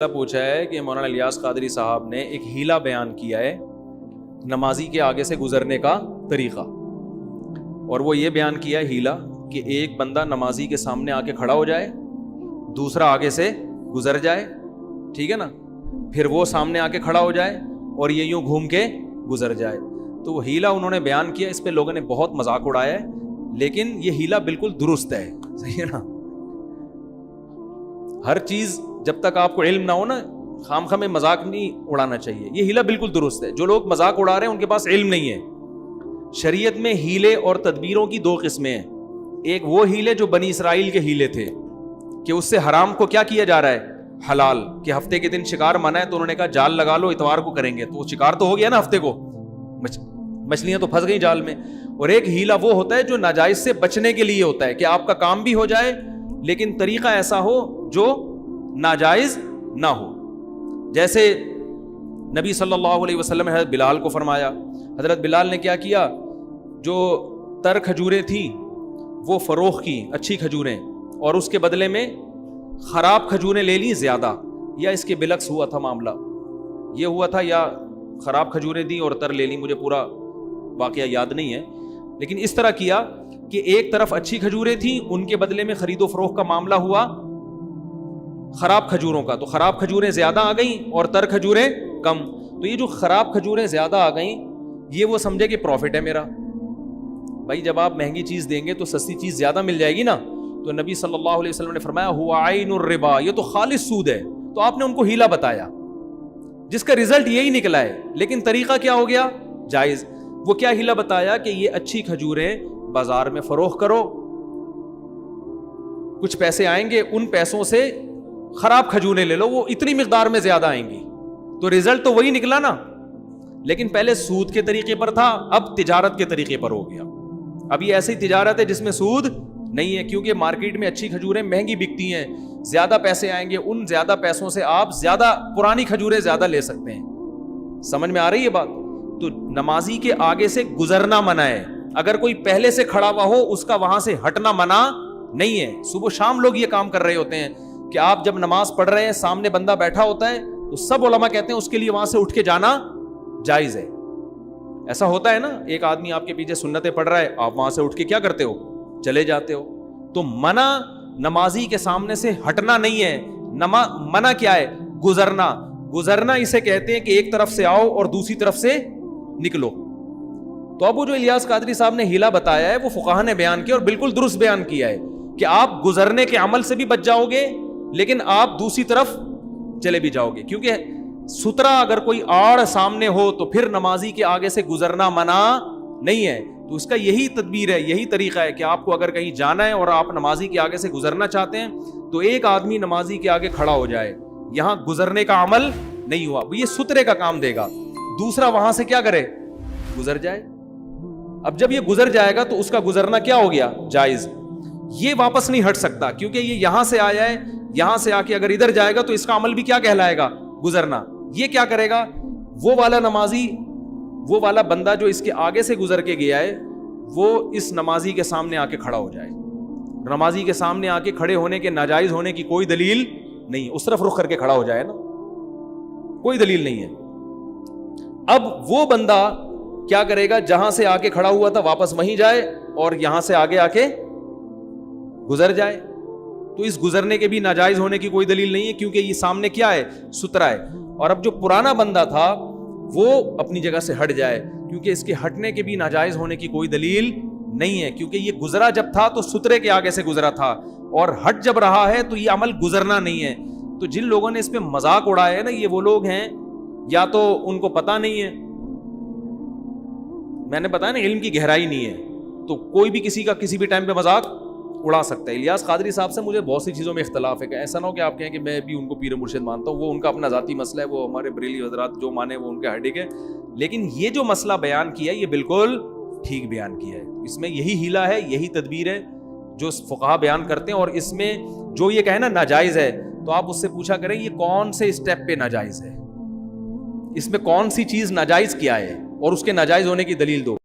پوچھا ہے کہ مولانا الیاس قادری صاحب نے ایک ہیلا بیان کیا ہے نمازی کے آگے سے گزرنے کا طریقہ، اور وہ یہ بیان کیا ہے ہیلا کہ ایک بندہ نمازی کے سامنے آ کے کھڑا ہو جائے، دوسرا آگے سے گزر جائے، ٹھیک ہے نا، پھر وہ سامنے آ کے کھڑا ہو جائے اور یہ یوں گھوم کے گزر جائے۔ تو وہ ہیلا انہوں نے بیان کیا، اس پہ لوگوں نے بہت مذاق اڑایا ہے، لیکن یہ ہیلا بالکل درست ہے، صحیح ہے نا۔ ہر چیز جب تک آپ کو علم نہ ہو نا، خام خواہ میں مذاق نہیں اڑانا چاہیے۔ یہ ہیلا بالکل درست ہے۔ جو لوگ مذاق اڑا رہے ہیں ان کے پاس علم نہیں ہے۔ شریعت میں ہیلے اور تدبیروں کی دو قسمیں ہیں۔ ایک وہ ہیلے جو بنی اسرائیل کے ہیلے تھے کہ اس سے حرام کو کیا کیا جا رہا ہے، حلال، کہ ہفتے کے دن شکار منع ہے تو انہوں نے کہا جال لگا لو، اتوار کو کریں گے، تو وہ شکار تو ہو گیا نا ہفتے کو، مچھلیاں تو پھنس گئی جال میں۔ اور ایک ہیلا وہ ہوتا ہے جو ناجائز سے بچنے کے لیے ہوتا ہے، کہ آپ کا کام بھی ہو جائے لیکن طریقہ ایسا ہو جو ناجائز نہ ہو۔ جیسے نبی صلی اللہ علیہ وسلم نے حضرت بلال کو فرمایا، حضرت بلال نے کیا کیا، جو تر کھجوریں تھیں وہ فروخت کی، اچھی کھجوریں، اور اس کے بدلے میں خراب کھجوریں لے لی زیادہ، یا اس کے بلکس ہوا تھا معاملہ، یہ ہوا تھا، یا خراب کھجوریں دی اور تر لے لی، مجھے پورا واقعہ یاد نہیں ہے، لیکن اس طرح کیا کہ ایک طرف اچھی کھجوریں تھیں، ان کے بدلے میں خرید و فروخت کا معاملہ ہوا خراب کھجوروں کا، تو خراب کھجوریں زیادہ آ گئیں اور تر کھجوریں کم۔ تو یہ جو خراب کھجوریں زیادہ آ گئیں، یہ وہ سمجھے کہ پروفٹ ہے میرا۔ بھائی جب آپ مہنگی چیز دیں گے تو سستی چیز زیادہ مل جائے گی نا۔ تو نبی صلی اللہ علیہ وسلم نے فرمایا ہوا عین الربا، یہ تو خالص سود ہے۔ تو آپ نے ان کو ہیلا بتایا جس کا رزلٹ یہی نکلا ہے، لیکن طریقہ کیا ہو گیا، جائز۔ وہ کیا ہیلا بتایا کہ یہ اچھی کھجوریں بازار میں فروخت کرو، کچھ پیسے آئیں گے، ان پیسوں سے خراب کھجوریں لے لو، وہ اتنی مقدار میں زیادہ آئیں گی، تو رزلٹ تو وہی نکلا نا۔ لیکن پہلے سود کے طریقے پر تھا، اب تجارت کے طریقے پر ہو گیا۔ اب یہ ایسی تجارت ہے جس میں سود نہیں ہے، کیونکہ مارکیٹ میں اچھی کھجوریں مہنگی بکتی ہیں، زیادہ پیسے آئیں گے، ان زیادہ پیسوں سے آپ زیادہ پرانی کھجوریں زیادہ لے سکتے ہیں۔ سمجھ میں آ رہی ہے بات؟ تو نمازی کے آگے سے گزرنا منع ہے۔ اگر کوئی پہلے سے کھڑا ہوا ہو، اس کا وہاں سے ہٹنا منع نہیں ہے۔ صبح شام لوگ یہ کام کر رہے ہوتے ہیں کہ آپ جب نماز پڑھ رہے ہیں، سامنے بندہ بیٹھا ہوتا ہے، تو سب علماء کہتے ہیں اس کے لیے وہاں سے اٹھ کے جانا جائز ہے۔ ایسا ہوتا ہے نا، ایک آدمی آپ کے پیچھے سنتیں پڑھ رہا ہے، آپ وہاں سے اٹھ کے کیا کرتے ہو، چلے جاتے ہو۔ تو منع نمازی کے سامنے سے ہٹنا نہیں ہے، منع کیا ہے، گزرنا۔ گزرنا اسے کہتے ہیں کہ ایک طرف سے آؤ اور دوسری طرف سے نکلو۔ تو اب وہ جو الیاس قادری صاحب نے ہیلا بتایا ہے، وہ فقہا نے بیان کیا اور بالکل درست بیان کیا ہے کہ آپ گزرنے کے عمل سے بھی بچ جاؤ گے، لیکن آپ دوسری طرف چلے بھی جاؤ گے، کیونکہ سترا اگر کوئی آڑ سامنے ہو تو پھر نمازی کے آگے سے گزرنا منع نہیں ہے۔ تو اس کا یہی تدبیر ہے، یہی طریقہ ہے کہ آپ کو اگر کہیں جانا ہے اور آپ نمازی کے آگے سے گزرنا چاہتے ہیں، تو ایک آدمی نمازی کے آگے کھڑا ہو جائے، یہاں گزرنے کا عمل نہیں ہوا، یہ سترے کا کام دے گا، دوسرا وہاں سے کیا کرے، گزر جائے۔ اب جب یہ گزر جائے گا تو اس کا گزرنا کیا ہو گیا، جائز۔ یہ واپس نہیں ہٹ سکتا، کیونکہ یہ یہاں سے آیا ہے، یہاں سے آ کے اگر ادھر جائے گا تو اس کا عمل بھی کیا کہلائے گا، گزرنا۔ یہ کیا کرے گا، وہ والا نمازی، وہ والا بندہ جو اس کے آگے سے گزر کے گیا ہے، وہ اس نمازی کے سامنے آ کے کھڑا ہو جائے۔ نمازی کے سامنے آ کے کھڑے ہونے کے ناجائز ہونے کی کوئی دلیل نہیں، اس طرف رخ کر کے کھڑا ہو جائے نا، کوئی دلیل نہیں ہے۔ اب وہ بندہ کیا کرے گا، جہاں سے آ کے کھڑا ہوا تھا واپس وہیں جائے اور یہاں سے آگے آ کے گزر جائے۔ تو اس گزرنے کے بھی ناجائز ہونے کی کوئی دلیل نہیں ہے، کیونکہ یہ سامنے کیا ہے، سترا ہے۔ اور اب جو پرانا بندہ تھا وہ اپنی جگہ سے ہٹ جائے، کیونکہ اس کے ہٹنے کے بھی ناجائز ہونے کی کوئی دلیل نہیں ہے، کیونکہ یہ گزرا جب تھا تو سترے کے آگے سے گزرا تھا، اور ہٹ جب رہا ہے تو یہ عمل گزرنا نہیں ہے۔ تو جن لوگوں نے اس پہ مذاق اڑایا ہے نا، یہ وہ لوگ ہیں یا تو ان کو پتہ نہیں ہے، میں نے بتایا نا علم کی گہرائی نہیں ہے، تو کوئی بھی کسی کا کسی بھی ٹائم پہ مذاق اڑا سکتا ہے۔ الیاس قادری صاحب سے مجھے بہت سی چیزوں میں اختلاف ہے، کہ ایسا نہ ہو کہ آپ کہیں کہ میں بھی ان کو پیر مرشد مانتا ہوں، وہ ان کا اپنا ذاتی مسئلہ ہے، وہ ہمارے بریلی حضرات جو مانے وہ ان کے ہیڈک ہے، لیکن یہ جو مسئلہ بیان کیا ہے یہ بالکل ٹھیک بیان کیا ہے۔ اس میں یہی ہیلا ہے، یہی تدبیر ہے جو فقہا بیان کرتے ہیں، اور اس میں جو یہ کہے نا ناجائز ہے، تو آپ اس سے پوچھا کریں یہ کون سے اسٹیپ پہ ناجائز ہے، اس میں کون سی چیز ناجائز کیا ہے، اور اس کے ناجائز ہونے کی دلیل دو۔